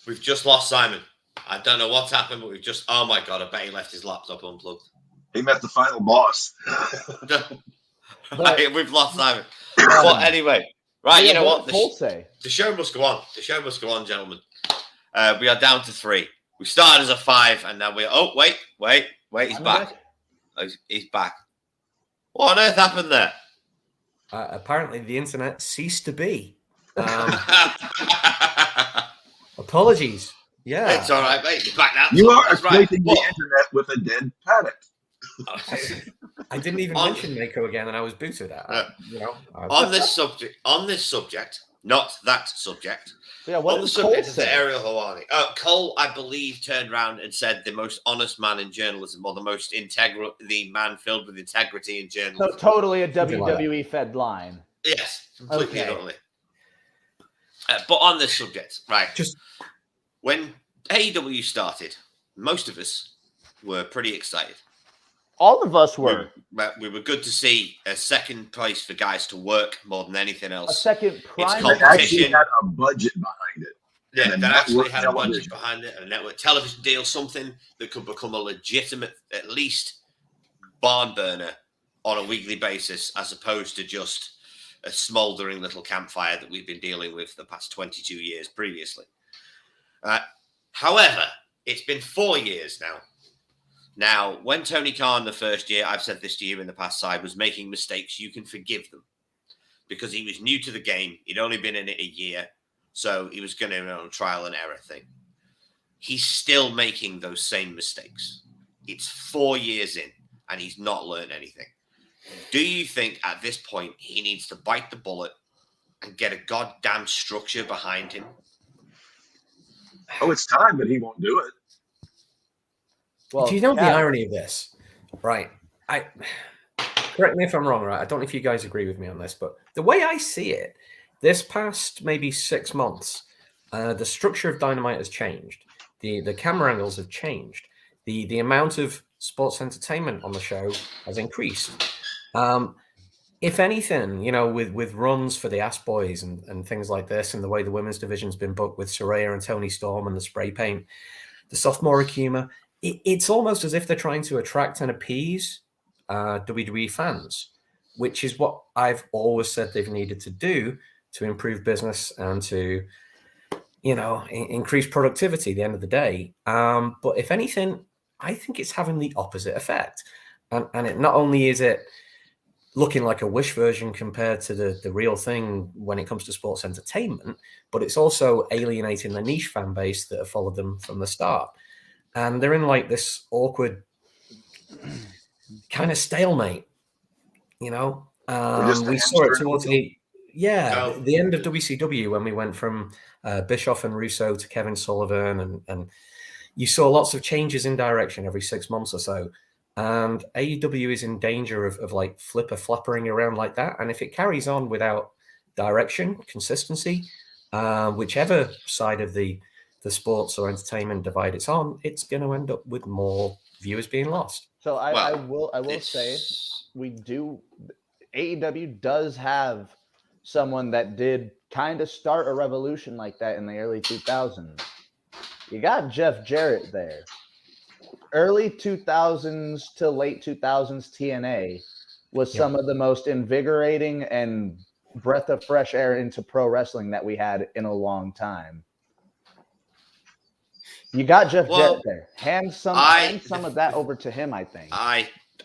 we've just lost Simon. I don't know what's happened, but we've just. Oh my god! I bet he left his laptop unplugged. He met the final boss. Right, we've lost Simon. But anyway, right, you know what? The show must go on. The show must go on, gentlemen. We are down to 3. We started as a 5, and now we're... Oh, wait. He's back. He's back. What on earth happened there? Apparently, the internet ceased to be. Apologies. Yeah. It's all right, mate. He's back now. You are exploiting the internet with a dead paddock. I didn't even mention Mako again, and I was booted at. On this subject, not that subject. Yeah, what on the subject of the Ariel Helwani. Cole, I believe, turned around and said the most honest man in journalism, or the most integral, the man filled with integrity in journalism. So totally a WWE fed line. Yes, completely and utterly. But on this subject, right? Just when AEW started, most of us were pretty excited. All of us were. We were good to see a second place for guys to work more than anything else. A second prime. That actually had a budget behind it. Yeah, that actually had a budget behind it, a network television deal, something that could become a legitimate, at least, barn burner on a weekly basis, as opposed to just a smouldering little campfire that we've been dealing with the past 22 years previously. However, it's been 4 years now. Now, when Tony Khan the first year, I've said this to you in the past, side, was making mistakes, you can forgive them because he was new to the game. He'd only been in it a year, so he was going to on a trial and error thing. He's still making those same mistakes. It's 4 years in, and he's not learned anything. Do you think at this point he needs to bite the bullet and get a goddamn structure behind him? Oh, it's time, but he won't do it. Well, do you know the irony of this? Right. Correct me if I'm wrong, right? I don't know if you guys agree with me on this, but the way I see it, this past maybe 6 months, the structure of Dynamite has changed. The camera angles have changed. The amount of sports entertainment on the show has increased. If anything, with runs for the Ass Boys and things like this, and the way the women's division's been booked with Saraya and Toni Storm and the spray paint, the sophomoric humor, it's almost as if they're trying to attract and appease WWE fans, which is what I've always said they've needed to do to improve business and to, increase productivity at the end of the day. But if anything, I think it's having the opposite effect. And it not only is it looking like a Wish version compared to the real thing when it comes to sports entertainment, but it's also alienating the niche fan base that have followed them from the start. And they're in like this awkward kind of stalemate, We saw it towards the end of WCW when we went from Bischoff and Russo to Kevin Sullivan, and you saw lots of changes in direction every 6 months or so. And AEW is in danger of like flappering around like that. And if it carries on without direction, consistency, whichever side of the sports or entertainment divide it's on, it's going to end up with more viewers being lost. So I will say AEW does have someone that did kind of start a revolution like that in the early 2000s. You got Jeff Jarrett there. Early 2000s to late 2000s TNA was some of the most invigorating and breath of fresh air into pro wrestling that we had in a long time. You got Jeff Jarrett there. Hand some of that over to him, I think.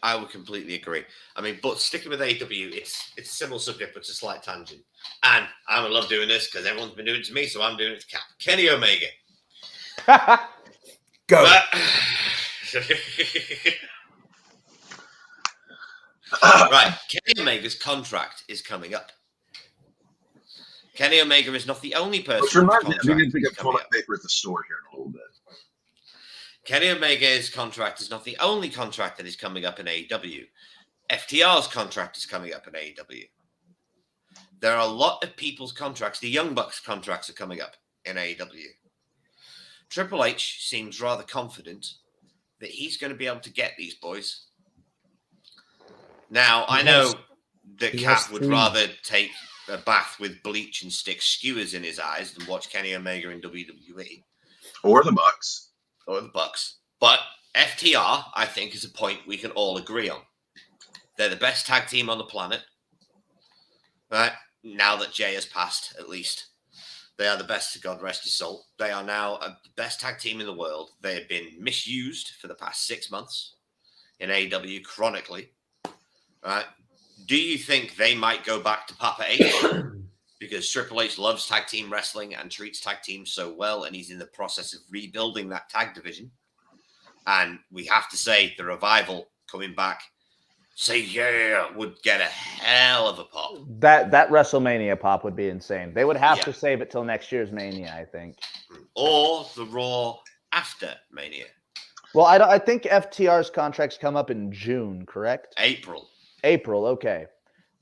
I would completely agree. I mean, but sticking with AEW, it's a similar subject, but it's a slight tangent. And I would love doing this because everyone's been doing it to me, so I'm doing it to Cap. Kenny Omega. Go. Right, Kenny Omega's contract is coming up. Kenny Omega is not the only person. Which reminds me, we need to get toilet paper at the store here in a little bit. Kenny Omega's contract is not the only contract that is coming up in AEW. FTR's contract is coming up in AEW. There are a lot of people's contracts. The Young Bucks contracts are coming up in AEW. Triple H seems rather confident that he's going to be able to get these boys. Now, I know that Cap would rather take a bath with bleach and stick skewers in his eyes than watch Kenny Omega in WWE. Or the Bucks. But FTR, I think, is a point we can all agree on. They're the best tag team on the planet. Right? Now that Jay has passed, at least. They are the best, God rest his soul. They are now the best tag team in the world. They have been misused for the past 6 months in AEW chronically. Right? Do you think they might go back to Papa H? Because Triple H loves tag team wrestling and treats tag teams so well, and he's in the process of rebuilding that tag division. And we have to say the Revival coming back, say yeah, would get a hell of a pop. That WrestleMania pop would be insane. They would have to save it till next year's Mania, I think. Or the Raw after Mania. Well, I think FTR's contracts come up in June, correct? April, okay.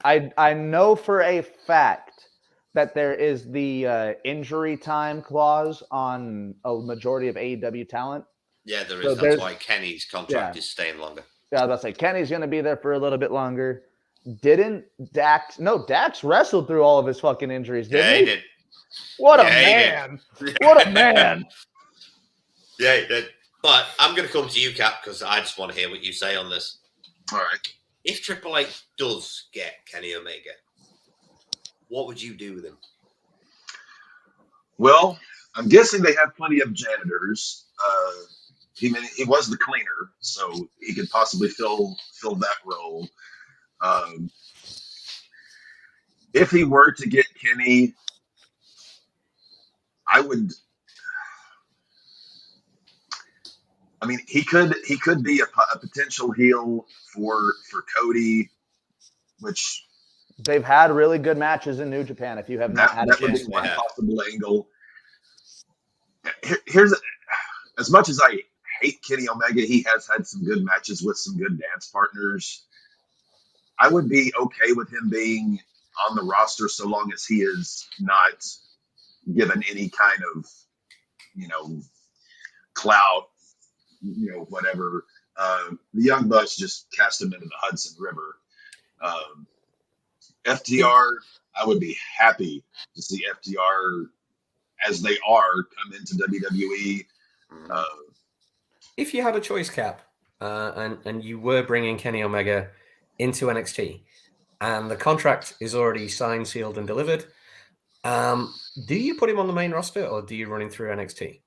I know for a fact that there is the injury time clause on a majority of AEW talent. Yeah, there is. So that's why Kenny's contract is staying longer. Yeah, that's like Kenny's going to be there for a little bit longer. Didn't Dax? No, Dax wrestled through all of his fucking injuries, didn't he? He did. What a man. What a man. Yeah, he did. But I'm going to come to you, Cap, because I just want to hear what you say on this. All right. If Triple H does get Kenny Omega, what would you do with him? Well, I'm guessing they have plenty of janitors. He was the cleaner, so he could possibly fill that role. If he were to get Kenny, he could be a potential heel for Cody, which they've had really good matches in New Japan. If you have not had that would be one possible angle. Here's as much as I hate Kenny Omega, he has had some good matches with some good dance partners. I would be okay with him being on the roster so long as he is not given any kind of, clout, whatever. The Young Bucks just cast him into the Hudson River. FTR, I would be happy to see FTR as they are come into WWE. If you had a choice, Cap, and you were bringing Kenny Omega into NXT, and the contract is already signed, sealed, and delivered, do you put him on the main roster, or do you run him through NXT?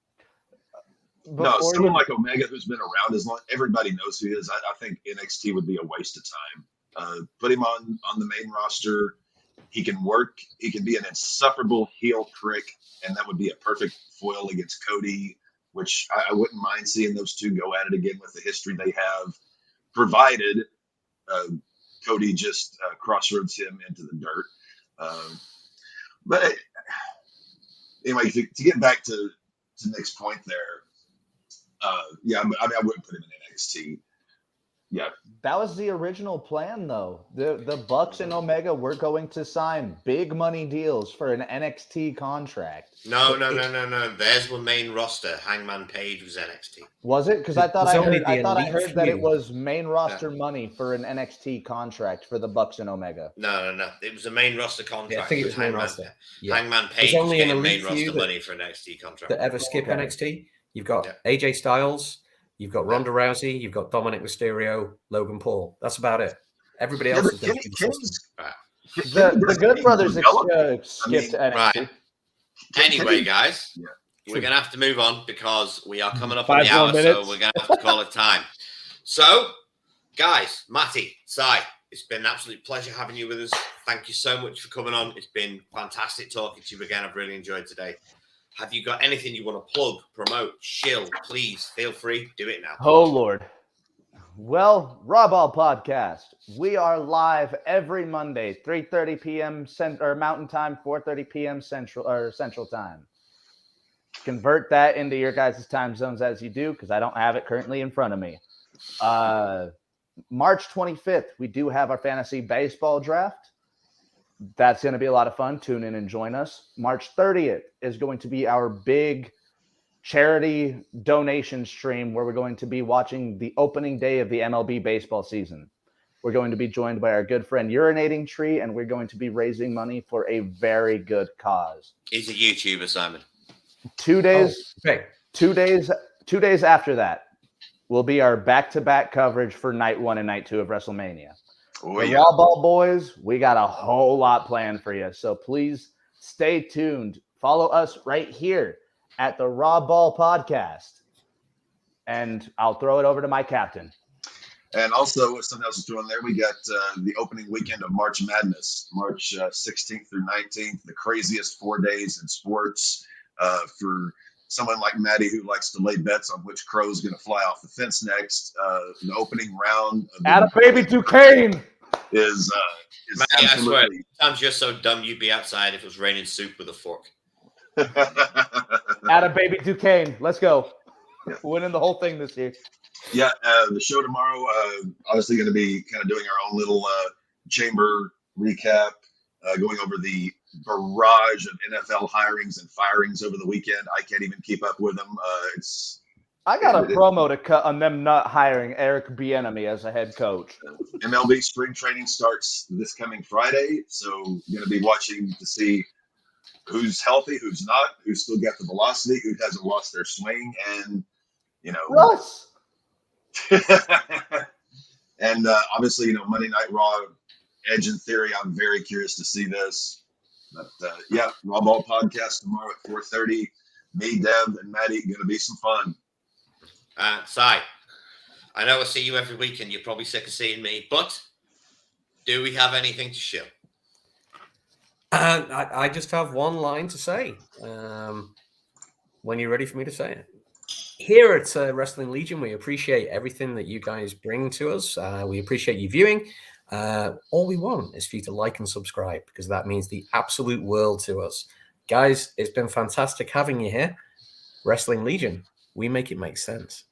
No, someone like Omega, who's been around as long, everybody knows who he is. I think NXT would be a waste of time. Put him on the main roster. He can work. He can be an insufferable heel prick, and that would be a perfect foil against Cody, which I wouldn't mind seeing those two go at it again with the history they have, provided Cody just crossroads him into the dirt. But anyway, to get back to Nick's point there, I wouldn't put him in NXT. Yeah, that was the original plan, though. The Bucks and Omega were going to sign big money deals for an NXT contract. No. There's the main roster. Hangman Page was NXT. Was it? Because I thought I heard that it was main roster money for an NXT contract for the Bucks and Omega. No. It was a main roster contract. Yeah, I think it was main roster. Yeah. Hangman Page was getting main roster money for an NXT contract. To ever skip NXT, you've got AJ Styles. You've got Ronda Rousey, you've got Dominic Mysterio, Logan Paul. That's about it. Everybody else is going to be the Good Brothers skipped NXT. Right. Anyway, guys, we're going to have to move on because we are coming up on the hour, so we're going to have to call it time. So, guys, Matty, Sai, it's been an absolute pleasure having you with us. Thank you so much for coming on. It's been fantastic talking to you again. I've really enjoyed today. Have you got anything you want to plug, promote, shill? Please feel free. Do it now. Oh, Lord. Well, Raw Ball Podcast. We are live every Monday, 3:30 p.m. Mountain Time, 4:30 p.m. Central Time. Convert that into your guys' time zones as you do, because I don't have it currently in front of me. March 25th, we do have our fantasy baseball draft. That's going to be a lot of fun. Tune in and join us. March 30th is going to be our big charity donation stream where we're going to be watching the opening day of the MLB baseball season. We're going to be joined by our good friend Urinating Tree, and we're going to be raising money for a very good cause. He's a YouTuber, Simon. 2 days. Oh, okay. 2 days after that will be our back-to-back coverage for night 1 and night 2 of Wrestlemania. The Raw Ball boys, we got a whole lot planned for you. So please stay tuned. Follow us right here at the Raw Ball Podcast. And I'll throw it over to my captain. And also, something else is doing there, we got the opening weekend of March Madness, March 16th through 19th, the craziest 4 days in sports for someone like Maddie who likes to lay bets on which crow is going to fly off the fence next. The opening round of Baby Duquesne is Maddie, I swear, sometimes you're so dumb you'd be outside if it was raining soup with a fork. Baby Duquesne. Let's go. Yeah. Winning the whole thing this year. Yeah, the show tomorrow, obviously going to be kind of doing our own little chamber recap, going over the barrage of NFL hirings and firings over the weekend. I can't even keep up with them. I got a promo to cut on them not hiring Eric Bieniemy as a head coach. MLB spring training starts this coming Friday, so you're going to be watching to see who's healthy, who's not, who's still got the velocity, who hasn't lost their swing, and Russ. And obviously, Monday Night Raw, Edge in Theory. I'm very curious to see this. But yeah, Raw Ball Podcast tomorrow at 4:30. Me, Deb, and Maddie, going to be some fun. Si, I know I see you every week, and you're probably sick of seeing me, but do we have anything to show? I just have one line to say. When you're ready for me to say it. Here at Wrestling Legion, we appreciate everything that you guys bring to us. We appreciate you viewing. All we want is for you to like and subscribe, because that means the absolute world to us. Guys, it's been fantastic having you here. Wrestling Legion, we make it make sense.